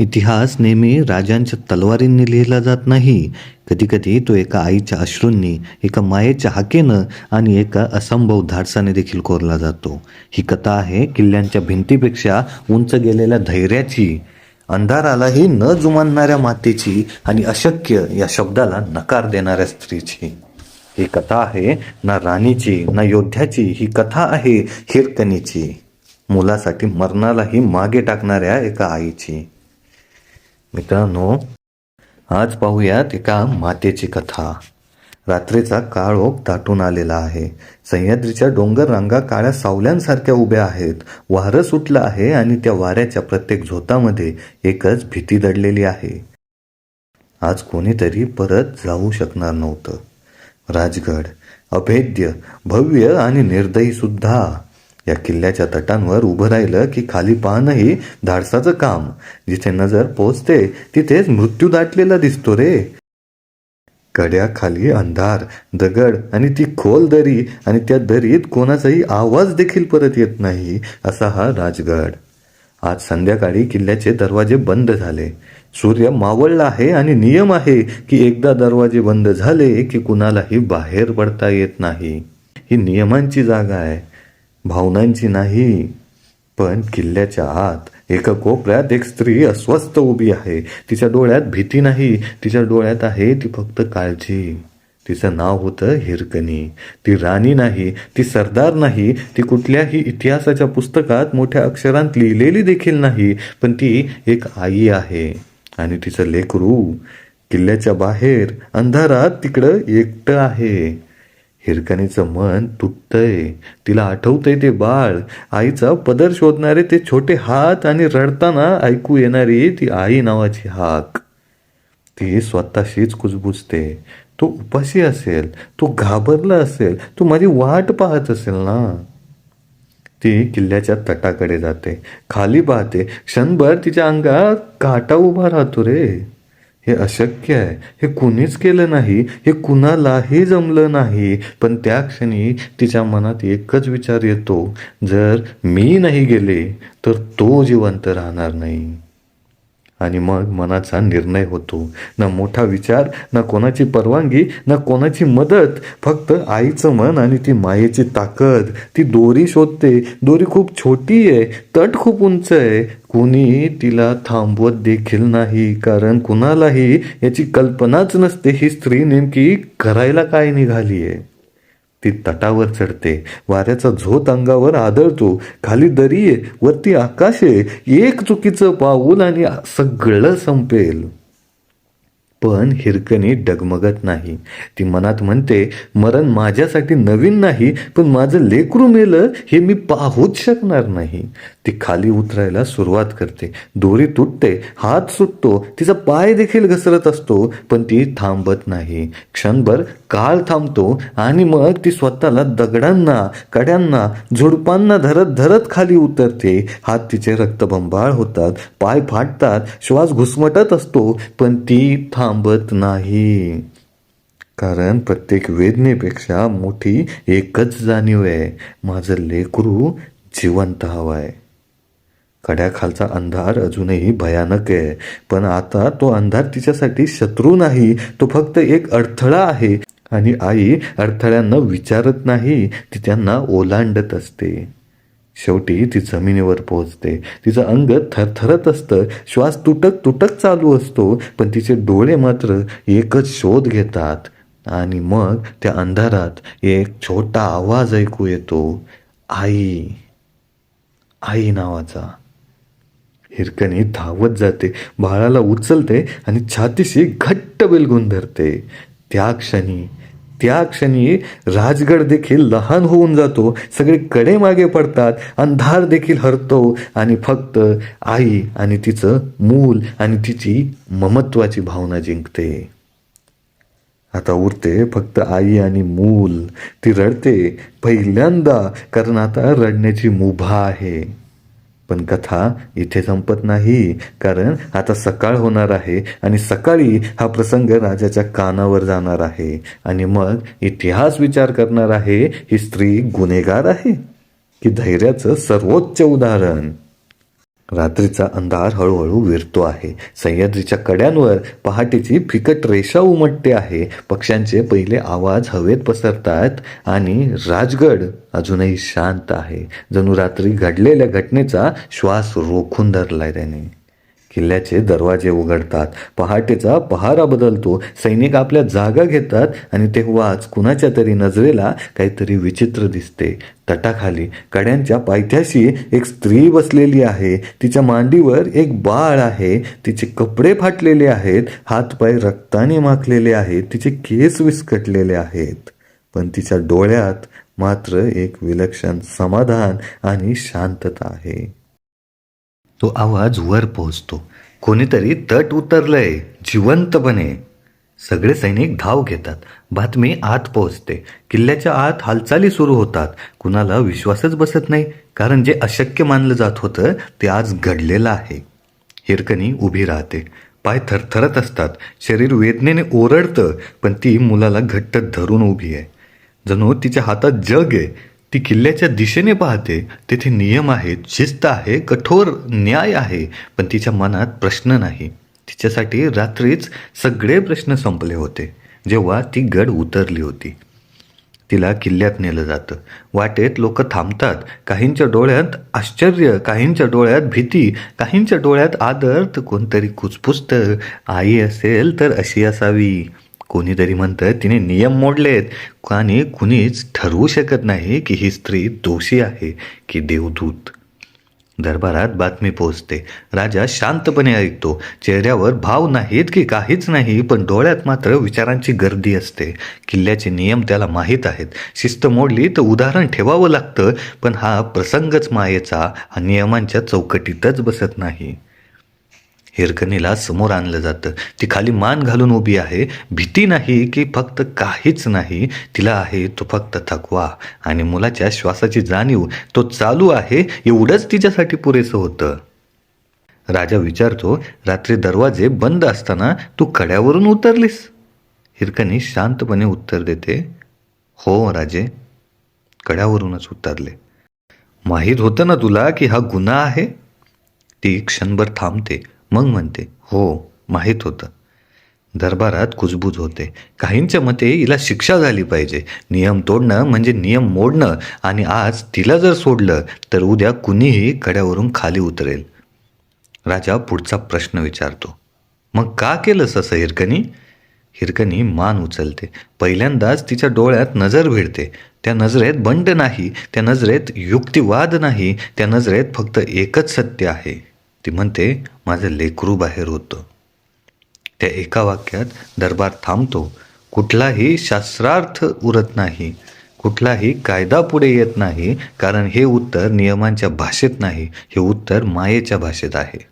इतिहास नेहमी राजांच्या तलवारींनी लिहिला जात नाही. कधीकधी तो एका आईच्या अश्रूंनी, एका मायेच्या हाकेनं आणि एका असंभव धाडसाने देखील कोरला जातो. ही कथा आहे किल्ल्यांच्या भिंतीपेक्षा उंच गेलेल्या धैर्याची, अंधारालाही न जुमानणाऱ्या मातेची आणि अशक्य या शब्दाला नकार देणाऱ्या स्त्रीची. ही कथा आहे ना राणीची ना योद्ध्याची, ही कथा आहे हिरकणीची, मुलासाठी मरणालाही मागे टाकणाऱ्या एका आईची. मित्रांनो, आज पाहूयात एका मातेची कथा. रात्रीचा काळोख दाटून आलेला आहे. सह्याद्रीच्या डोंगर रांगा काळ्या सावल्यांसारख्या उभ्या आहेत. वारं सुटलं आहे आणि त्या वाऱ्याच्या प्रत्येक झोतामध्ये एकच भीती दडलेली आहे. आज कोणीतरी परत जाऊ शकणार नव्हतं. राजगड अभेद्य, भव्य आणि निर्दयी सुद्धा. या किल्ल्याच्या तटांवर उभं राहिलं की खाली पाहणंही धाडसाचं काम. जिथे नजर पोचते तिथेच मृत्यू दाटलेला दिसतो रे. कड्याखाली अंधार, दगड आणि ती खोल दरी, आणि त्या दरीत कोणाचाही आवाज देखील परत येत नाही, असा हा राजगड. आज संध्याकाळी किल्ल्याचे दरवाजे बंद झाले. सूर्य मावळला आहे आणि नियम आहे की एकदा दरवाजे बंद झाले की कुणालाही बाहेर पडता येत नाही. ही नियमांची जागा आहे, भावनांची नाही. पण किल्ल्याच्या आत एका कोपऱ्यात एक स्त्री अस्वस्थ उभी आहे. तिच्या डोळ्यात भीती नाही, तिच्या डोळ्यात आहे ती फक्त काळजी. तिचं नाव होतं हिरकणी. ती राणी नाही, ती सरदार नाही, ती कुठल्याही इतिहासाच्या पुस्तकात मोठ्या अक्षरांत लिहिलेली देखील नाही. पण ती एक आई आहे आणि तिचं लेकरू किल्ल्याच्या बाहेर अंधारात तिकडं एकटं आहे. हिरकणीचं मन तुटतंय. तिला आठवतंय ते बाळ, आईचा पदर शोधणारे ते छोटे हात आणि रडताना ऐकू येणारी ती आई नावाची हाक. ती स्वतःशीच कुजबुजते. तो उपाशी असेल, तो घाबरला असेल, तो माझी वाट पाहत असेल ना. ती किल्ल्याच्या तटाकडे जाते, खाली पाहते. क्षणभर तिच्या अंगात काटा उभा राहतो रे. हे अशक्य आहे, हे कुणीच केलं नाही, हे कुणालाही जमलं नाही. पण त्या क्षणी तिच्या मनात एकच विचार येतो, जर मी नाही गेले तर तो जिवंत राहणार नाही. आणि मग मनाचा निर्णय होतो. ना मोठा विचार, ना कोणाची परवानगी, ना कोणाची मदत, फक्त आईचं मन आणि ती मायेची ताकद. ती दोरी शोधते. दोरी खूप छोटी आहे, तट खूप उंच आहे. कुणी तिला थांबवत देखील नाही, कारण कुणालाही याची कल्पनाच नसते ही स्त्री नेमकी करायला काय निघाली आहे. ती तटावर चढते. वाऱ्याचा झोत अंगावर आदळतो. खाली दरी आहे, वरती आकाश आहे. एक चुकीचं पाऊल आणि सगळं संपेल. पण हिरकणी डगमगत नाही. ती मनात म्हणते, मरण माझ्यासाठी नवीन नाही, पण माझं लेकरू मेलं हे मी पाहूच शकणार नाही. ती खाली उतरायला सुरुवात करते. दोरी तुटते, हात सुटतो, तिचा पाय देखील घसरत असतो. पण ती थांबत नाही. क्षणभर काळ थांबतो आणि मग ती स्वतःला दगडांना, कड्यांना, झुडपांना धरत धरत खाली उतरते. हात तिचे रक्तबंबाळ होतात, पाय फाटतात, श्वास घुसमटत असतो. पण ती थांबत नाही, कारण प्रत्येक वेदनेपेक्षा मोठी एकच जाणीव आहे, माझं लेकरू जिवंत हवंय. कड्याखालचा अंधार अजूनही भयानक आहे, पण आता तो अंधार तिच्यासाठी शत्रू नाही, तो फक्त एक अडथळा आहे. आणि आई अडथळ्यांना विचारत नाही, ती त्यांना ओलांडत असते. शेवटी ती जमिनीवर पोहोचते. तिचं अंग थरथरत असतं, श्वास तुटक तुटक चालू असतो. पण तिचे डोळे मात्र एकच शोध घेतात. आणि मग त्या अंधारात एक छोटा आवाज ऐकू येतो, आई, आई नावाचा. हिरकणी धावत जाते, बाळाला उचलते आणि छातीशी घट्ट बेलगून धरते. त्या क्षणी राजगड देखील लहान होऊन जातो. सगळे कडे मागे पडतात, अंधार देखील हरतो आणि फक्त आई आणि तिचं मूल आणि तिची ममत्वाची भावना जिंकते. आता उरते फक्त आई आणि मूल. ती रडते पहिल्यांदा, कारण आता रडण्याची मुभा आहे. पण कथा इथे संपत नाही, कारण आता सकाळ होणार आहे आणि सकाळी हा प्रसंग राजाच्या कानावर जाणार आहे. आणि मग इतिहास विचार करणार आहे, ही स्त्री गुन्हेगार आहे की धैर्याचं सर्वोच्च उदाहरण. रात्रीचा अंधार हळूहळू विरतो आहे. सह्याद्रीच्या कड्यांवर पहाटेची फिकट रेषा उमटते आहे. पक्ष्यांचे पहिले आवाज हवेत पसरतात आणि राजगड अजूनही शांत आहे. जणू रात्री घडलेल्या घटनेचा श्वास रोखून धरलाय त्याने. किल्ल्याचे दरवाजे उघडतात. पहाटेचा पहारा बदलतो. सैनिक आपल्या जागा घेतात आणि तेव्हाच कुणाच्या तरी नजरेला काहीतरी विचित्र दिसते. तटाखाली कड्यांच्या पायथ्याशी एक स्त्री बसलेली आहे. तिच्या मांडीवर एक बाळ आहे. तिचे कपडे फाटलेले आहेत. हातपाय रक्ताने माखलेले आहेत. तिचे केस विस्कटलेले आहेत. पण तिच्या डोळ्यात मात्र एक विलक्षण समाधान आणि शांतता आहे. तो आवाज वर पोहोचतो. कोणीतरी तट उतरलंय जिवंतपणे. सगळे सैनिक धाव घेतात. बातमी आत पोहोचते. किल्ल्याच्या आत हालचाली सुरू होतात. कुणाला विश्वासच बसत नाही, कारण जे अशक्य मानलं जात होतं ते आज घडलेलं आहे. हिरकणी उभी राहते. पाय थरथरत असतात. शरीर वेदनेने ओरडतं, पण ती मुलाला घट्ट धरून उभी आहे. जणू तिच्या हातात जग आहे. ती किल्ल्याच्या दिशेने पाहते. तेथे नियम आहेत, शिस्त आहे, कठोर न्याय आहे, पण तिच्या मनात प्रश्न नाही. तिच्यासाठी रात्रीच सगळे प्रश्न संपले होते जेव्हा ती गड उतरली होती. तिला किल्ल्यात नेलं जातं. वाटेत लोक थांबतात. काहींच्या डोळ्यात आश्चर्य, काहींच्या डोळ्यात भीती, काहींच्या डोळ्यात आदर, तर कोणतरी कुचपुसतं, आई असेल तर अशी असावी. कोणीतरी म्हणतं तिने नियम मोडलेत आणि कुणीच ठरवू शकत नाही की ही स्त्री दोषी आहे की देवदूत. दरबारात बातमी पोहोचते. राजा शांतपणे ऐकतो. चेहऱ्यावर भाव नाहीत की काहीच नाही, पण डोळ्यात मात्र विचारांची गर्दी असते. किल्ल्याचे नियम त्याला माहीत आहेत. शिस्त मोडली तर उदाहरण ठेवावं लागतं, पण हा प्रसंगच मायेचा, हा नियमांच्या चौकटीतच बसत नाही. हिरकणीला समोर आणलं जातं. ती खाली मान घालून उभी आहे. भीती नाही की फक्त काहीच नाही, तिला आहे तो फक्त थकवा आणि मुलाच्या श्वासाची जाणीव. तो चालू आहे एवढंच तिच्यासाठी पुरेसं होतं. राजा विचारतो, रात्री दरवाजे बंद असताना तू कड्यावरून उतरलीस? हिरकणी शांतपणे उत्तर देते, हो राजे, कड्यावरूनच उतरले. माहीत होतं ना तुला की हा गुन्हा आहे? ती क्षणभर थांबते, मग म्हणते, हो माहीत होतं. दरबारात कुजबूज होते. काहींच्या मते हिला शिक्षा झाली पाहिजे. नियम तोडणं म्हणजे नियम मोडणं, आणि आज तिला जर सोडलं तर उद्या कुणीही कड्यावरून खाली उतरेल. राजा पुढचा प्रश्न विचारतो, मग का केलंस असं हिरकणी? हिरकणी मान उचलते. पहिल्यांदाच तिच्या डोळ्यात नजर भिडते. त्या नजरेत बंड नाही, त्या नजरेत युक्तिवाद नाही, त्या नजरेत फक्त एकच सत्य आहे. ती म्हणते, माझं लेकरू बाहेर होतं. त्या एका वाक्यात दरबार थांबतो. कुठलाही शास्त्रार्थ उरत नाही, कुठलाही कायदा पुढे येत नाही, कारण हे उत्तर नियमांच्या भाषेत नाही, हे उत्तर मायेच्या भाषेत आहे.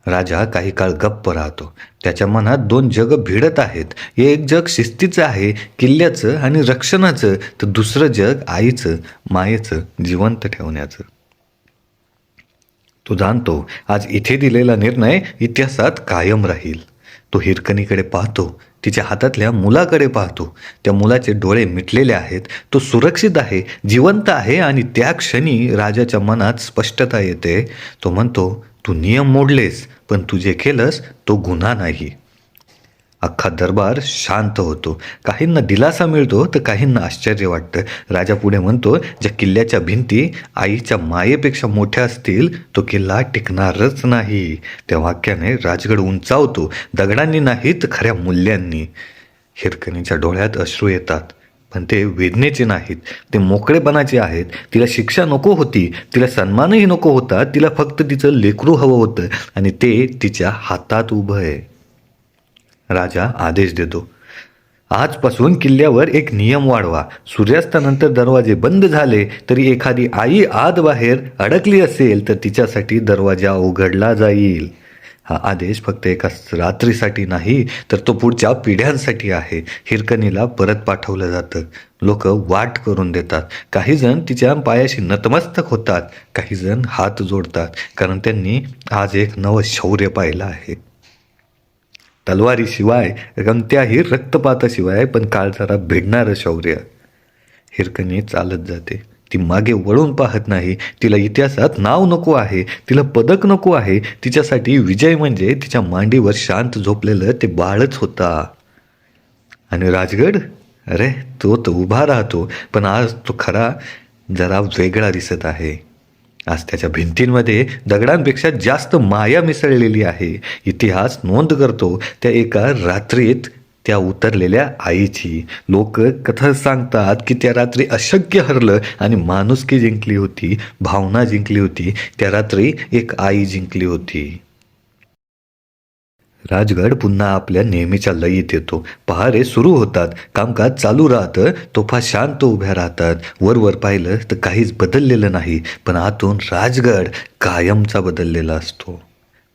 राजा काही काळ गप्प राहतो. त्याच्या मनात दोन जग भिडत आहेत. एक जग शिस्तीचं आहे, किल्ल्याचं आणि रक्षणाचं, तर दुसरं जग आईचं, मायेचं, जिवंत ठेवण्याचं. तो जाणतो आज इथे दिलेला निर्णय इतिहासात कायम राहील. तो हिरकणीकडे पाहतो. तिच्या हातातल्या मुलाकडे पाहतो. त्या मुलाचे डोळे मिटलेले आहेत. तो सुरक्षित आहे, जिवंत आहे, आणि त्या क्षणी राजाच्या मनात स्पष्टता येते. तो म्हणतो, तू नियम मोडलेस, पण तू जे केलंस तो गुन्हा नाही. अख्खा दरबार शांत होतो. काहींना दिलासा मिळतो तर काहींना आश्चर्य वाटतं. राजा पुढे म्हणतो, ज्या किल्ल्याच्या भिंती आईच्या मायेपेक्षा मोठ्या असतील तो किल्ला टिकणारच नाही. त्या वाक्याने राजगड उंचावतो, दगडांनी नाही तर खऱ्या मूल्यांनी. हिरकणीच्या डोळ्यात अश्रू येतात, पण ते वेदनेचे नाहीत, ते मोकळेपणाचे आहेत. तिला शिक्षा नको होती, तिला सन्मानही नको होता, तिला फक्त तिचं लेकरू हवं होतं, आणि ते तिच्या हातात उभं आहे. राजा आदेश देतो, आजपासून किल्ल्यावर एक नियम वाढवा. सूर्यास्तानंतर दरवाजे बंद झाले तरी एखादी आई आत बाहेर अडकली असेल तर तिच्यासाठी दरवाजा उघडला जाईल. हा आदेश फक्त एका रात्रीसाठी नाही, तर तो पुढच्या पिढ्यांसाठी आहे. हिरकणीला परत पाठवलं जातं. लोक वाट करून देतात. काही जण तिच्या पायाशी नतमस्तक होतात, काही जण हात जोडतात, कारण त्यांनी आज एक नवं शौर्य पाहिलं आहे. तलवारीशिवाय, कोणत्याही रक्तपाताशिवाय, पण काळजाला भिडणारं शौर्य. हिरकणी चालत जाते. ती मागे वळून पाहत नाही. तिला इतिहासात नाव नको आहे, तिला पदक नको आहे. तिच्यासाठी विजय म्हणजे तिच्या मांडीवर शांत झोपलेलं ते बाळच होता. आणि राजगड, अरे तो तर उभा राहतो, पण आज तो खरा जरा वेगळा दिसत आहे. आज त्याच्या भिंतींमध्ये दगडांपेक्षा जास्त माया मिसळलेली आहे. इतिहास नोंद करतो त्या एका रात्रीत त्या उतरलेल्या आईची. लोक कथा सांगतात की त्या रात्री अशक्य हरलं आणि माणुसकी जिंकली होती, भावना जिंकली होती. त्या रात्री एक आई जिंकली होती. राजगड पुन्हा आपल्या नेहमीच्या लयीत येतो. पहारे सुरू होतात, कामकाज चालू राहतं, तोफा शांत उभ्या राहतात. वर पाहिलं तर काहीच बदललेलं नाही, पण आतून राजगड कायमचा बदललेला असतो.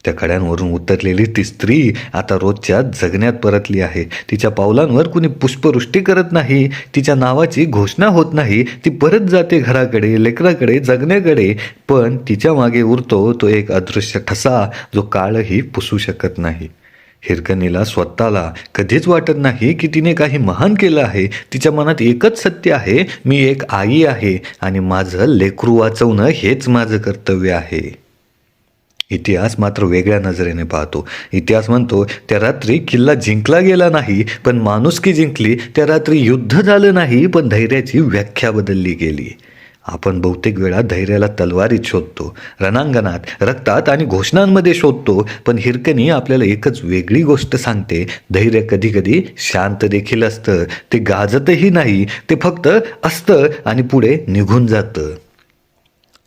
त्या कड्यांवरून उतरलेली ती स्त्री आता रोजच्या जगण्यात परतली आहे. तिच्या पावलांवर कुणी पुष्पवृष्टी करत नाही, तिच्या नावाची घोषणा होत नाही. ती परत जाते घराकडे, लेकराकडे, जगण्याकडे. पण तिच्या मागे उरतो तो एक अदृश्य ठसा, जो काळही पुसू शकत नाही. हिरकणीला स्वतःला कधीच वाटत नाही की तिने काही महान केलं आहे. तिच्या मनात एकच सत्य आहे, मी एक आई आहे आणि माझं लेकरू वाचवणं हेच माझं कर्तव्य आहे. इतिहास मात्र वेगळ्या नजरेने पाहतो. इतिहास म्हणतो त्या रात्री किल्ला जिंकला गेला नाही, पण माणुसकी जिंकली. त्या रात्री युद्ध झालं नाही, पण धैर्याची व्याख्या बदलली गेली. आपण बहुतेक वेळा धैर्याला तलवारीत शोधतो, रणांगणात, रक्तात आणि घोषणांमध्ये शोधतो. पण हिरकणी आपल्याला एकच वेगळी गोष्ट सांगते. धैर्य कधी कधी शांत देखील असतं. ते गाजतही नाही, ते फक्त असतं आणि पुढे निघून जातं.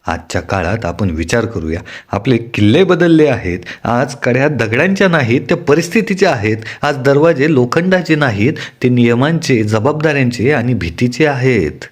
आजच्या काळात आपण विचार करूया. आपले किल्ले बदलले आहेत. आज कड्या दगडांच्या नाहीत, त्या परिस्थितीच्या आहेत. आज दरवाजे लोखंडाचे नाहीत, ते नियमांचे, जबाबदाऱ्यांचे आणि भीतीचे आहेत.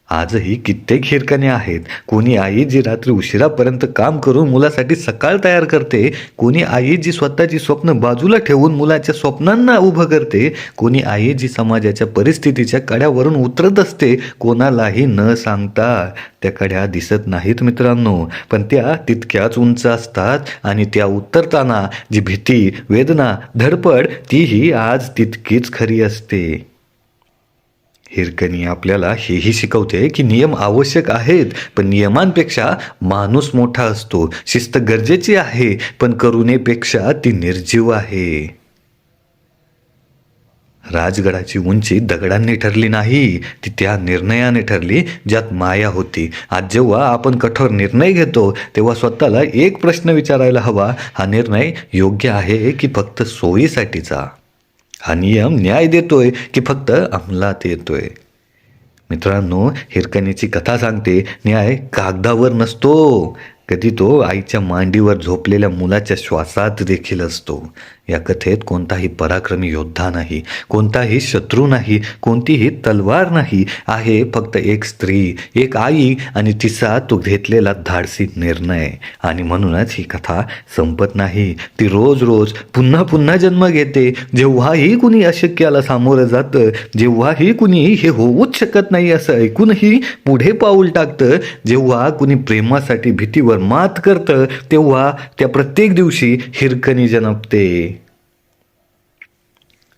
आजही कित्येक हिरकण्या आहेत. कोणी आई जी रात्री उशिरापर्यंत काम करून मुलासाठी सकाळ तयार करते, कोणी आई जी स्वतःची स्वप्न बाजूला ठेवून मुलाच्या स्वप्नांना उभं करते, कोणी आई जी समाजाच्या परिस्थितीच्या कड्यावरून उतरत असते, कोणालाही न सांगता. त्या कड्या दिसत नाहीत मित्रांनो, पण त्या तितक्याच उंच असतात आणि त्या उतरताना जी भीती, वेदना, धडपड, तीही आज तितकीच खरी असते. हिरकणी आपल्याला हेही शिकवते की नियम आवश्यक आहेत, पण नियमांपेक्षा माणूस मोठा असतो. शिस्त गरजेची आहे, पण करुणेपेक्षा ती निर्जीव आहे. राजगडाची उंची दगडांनी ठरली नाही, ती त्या निर्णयाने ठरली ज्यात माया होती. आज जेव्हा आपण कठोर निर्णय घेतो, तेव्हा स्वतःला एक प्रश्न विचारायला हवा, हा निर्णय योग्य आहे की फक्त सोयीसाठीचा? हा नियम न्याय देतोय की फक्त अंमलात येतोय? मित्रांनो, हिरकणीची कथा सांगते, न्याय कागदावर नसतो, कधी तो आईच्या मांडीवर झोपलेल्या मुलाच्या श्वासात देखील असतो. या कथेत कोणताही पराक्रमी योद्धा नाही, कोणताही शत्रू नाही, कोणतीही तलवार नाही. आहे फक्त एक स्त्री, एक आई आणि तिचा तो घेतलेला धाडसी निर्णय. आणि म्हणूनच ही कथा संपत नाही, ती रोज रोज पुन्हा पुन्हा जन्म घेते. जेव्हाही कुणी अशक्याला सामोरं जातं, जेव्हाही कुणी हे होऊच शकत नाही असं ऐकूनही पुढे पाऊल टाकतं, जेव्हा कुणी प्रेमासाठी भीतीवर मात करतं, तेव्हा त्या प्रत्येक दिवशी हिरकणी जन्मते.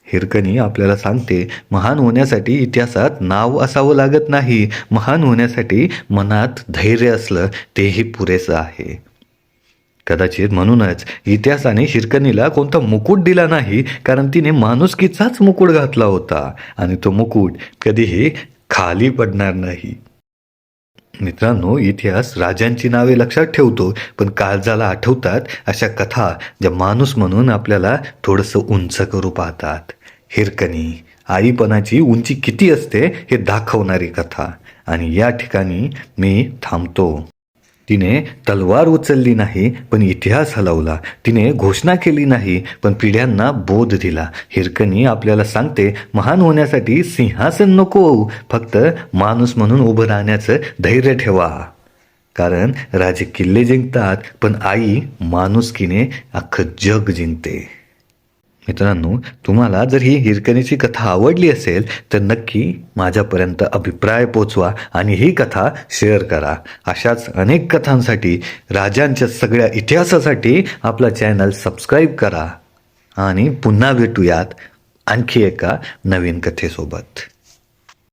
हिरकणी आपल्याला सांगते, महान होण्यासाठी इतिहासात नाव असावं लागत नाही, महान होण्यासाठी मनात धैर्य असलं तेही पुरेसं आहे. कदाचित म्हणूनच इतिहासाने हिरकणीला कोणता मुकुट दिला नाही, कारण तिने माणुसकीचाच मुकुट घातला होता आणि तो मुकुट कधीही खाली पडणार नाही. मित्रांनो, इतिहास राजांची नावे लक्षात ठेवतो, पण काळजाला आठवतात अशा कथा ज्या माणूस म्हणून आपल्याला थोडंसं उंच करू पाहतात. हिरकणी, आईपणाची उंची किती असते हे दाखवणारी कथा. आणि या ठिकाणी मी थांबतो. तिने तलवार उचलली नाही, पण इतिहास हलवला. तिने घोषणा केली नाही, पण पिढ्यांना बोध दिला. हिरकणी आपल्याला सांगते, महान होण्यासाठी सिंहासन नको, फक्त माणूस म्हणून उभं राहण्याचं धैर्य ठेवा. कारण राजे किल्ले जिंकतात, पण आई माणुसकीने अख्खं जग जिंकते. मित्रांनो, तुम्हाला जर ही हिरकणीची कथा आवडली असेल तर नक्की माझ्यापर्यंत अभिप्राय पोचवा आणि ही कथा शेअर करा. अशाच अनेक कथांसाठी, राजांच्या सगळ्या इतिहासासाठी आपला चॅनल सबस्क्राईब करा. आणि पुन्हा भेटूयात आणखी एका नवीन कथेसोबत.